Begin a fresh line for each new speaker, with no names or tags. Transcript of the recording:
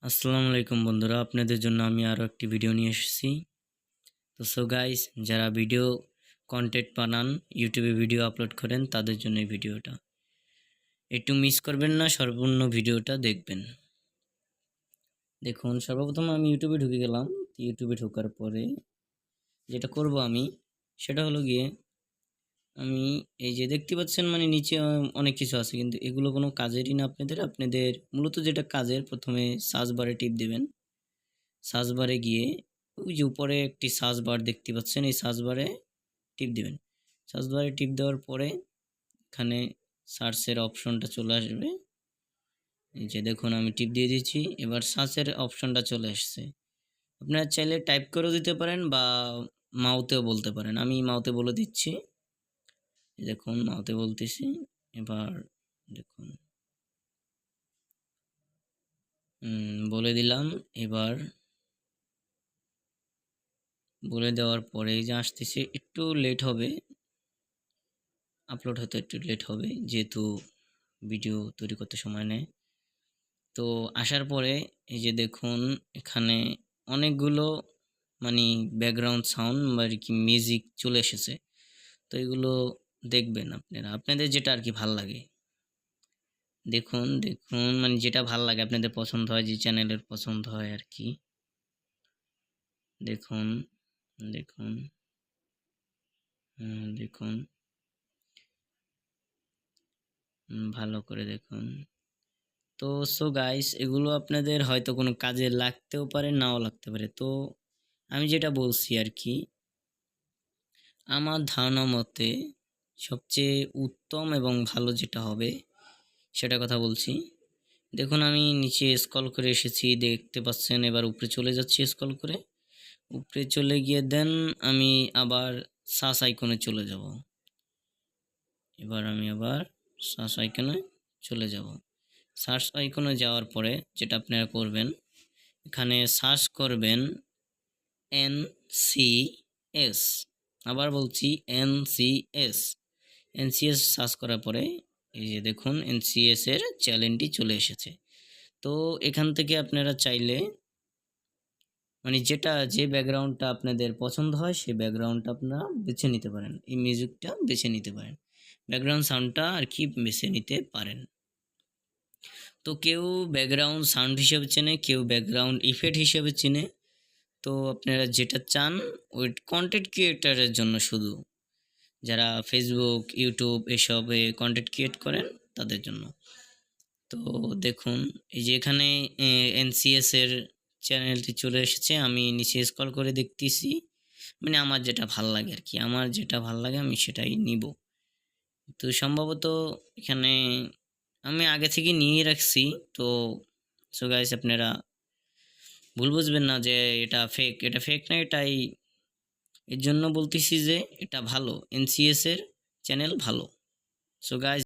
আসসালামু আলাইকুম বন্ধুরা, আপনাদের জন্য আমি আরও একটি ভিডিও নিয়ে এসেছি। তো সো গাইস, যারা ভিডিও কন্টেন্ট বানান, ইউটিউবে ভিডিও আপলোড করেন, তাদের জন্য এই ভিডিওটা একটু মিস করবেন না, সম্পূর্ণ ভিডিওটা দেখবেন। দেখুন, সর্বপ্রথম আমি ইউটিউবে ঢুকে গেলাম। ইউটিউবে ঢোকার পরে যেটা করব আমি, সেটা হলো গিয়ে আমি এই যে দেখতে পাচ্ছেন, মানে নিচে অনেক কিছু আছে, কিন্তু এগুলো কোনো কাজেরই না। আপনাদের মূলত যেটা কাজের, প্রথমে সার্চ বারে টিপ দেবেন। সার্চ বারে গিয়ে ওই যে উপরে একটি সার্চ বার দেখতে পাচ্ছেন, এই সার্চ বারে টিপ দেবেন। সার্চ বারে টিপ দেওয়ার পরে এখানে সার্চের অপশনটা চলে আসবে। এই যে দেখুন, আমি টিপ দিয়ে দিচ্ছি, এবার সার্চের অপশনটা চলে আসছে। আপনারা চাইলে টাইপ করেও দিতে পারেন বা মাউথেও বলতে পারেন। আমি মাউথে বলে দিচ্ছি। দেখুন, মাউথে বলতেছি। এবার দেখুন, বলে দিলাম। এবার বলে দেওয়ার পরে এই যে আসতেছে, একটু লেট হবে, আপলোড হতে একটু লেট হবে, যেহেতু ভিডিও তৈরি করতে সময় নেয়। তো আসার পরে এই যে দেখুন, এখানে অনেকগুলো মানে ব্যাকগ্রাউন্ড সাউন্ড বা আর কি মিউজিক চলে এসেছে। তো এগুলো দেখবেন আপনারা, আপনাদের যেটা আর কি ভাল লাগে। দেখুন দেখুন, মানে যেটা ভাল লাগে, আপনাদের পছন্দ হয়, যে চ্যানেলের পছন্দ হয় আর কি। দেখুন দেখুন দেখুন, ভালো করে দেখুন। তো সো গাইস, এগুলো আপনাদের হয়তো কোনো কাজে লাগতেও পারে, নাও লাগতে পারে। তো আমি যেটা বলছি আর কি, আমার ধারণা মতে সবচেয়ে উত্তম এবং ভালো যেটা হবে সেটা কথা বলছি। দেখুন, আমি নিচে স্ক্রল করে এসেছি, দেখতে পাচ্ছেন। এবার উপরে চলে যাচ্ছি, স্ক্রল করে উপরে চলে গিয়ে দেন আমি আবার সার্চ আইকনে চলে যাব। এবার আমি আবার সার্চ আইকনে চলে যাব। সার্চ আইকনে যাওয়ার পরে যেটা আপনারা করবেন, এখানে সার্চ করবেন NCS। আবার বলছি NCS। NCS সার্চ করার পরে এই যে দেখুন, NCS এর চ্যানেলটি চলে এসেছে। তো এখান থেকে আপনারা চাইলে মানে যে ব্যাকগ্রাউন্ডটা আপনাদের পছন্দ হয়, সেই ব্যাকগ্রাউন্ডটা আপনারা বেছে নিতে পারেন, এই মিউজিকটা বেছে নিতে পারেন, ব্যাকগ্রাউন্ড সাউন্ডটা আর কি বেছে নিতে পারেন। তো কেউ ব্যাকগ্রাউন্ড সাউন্ড হিসেবে চেনে, কেউ ব্যাকগ্রাউন্ড ইফেক্ট হিসেবে চেনে। তো আপনারা যেটা চান, ওই কন্টেন্ট ক্রিয়েটারের জন্য, শুধু যারা ফেসবুক, ইউটিউব এসবে কন্টেন্ট ক্রিয়েট করেন তাদের জন্য। তো দেখুন, এই যে এখানে NCS এর চ্যানেলটি চলে এসেছে। আমি নিচে স্ক্রল করে দেখতেছি, মানে আমার যেটা ভাল লাগে আর কি, আমার যেটা ভাল লাগে আমি সেটাই নিব। তো সম্ভবত এখানে আমি আগে থেকে নিয়ে রাখছি। তো সো গাইস, আপনারা ভুল বুঝবেন না যে এটা ফেক না, এটাই এর জন্য বলতেছি যে এটা ভালো, NCS এর চ্যানেল ভালো। So guys,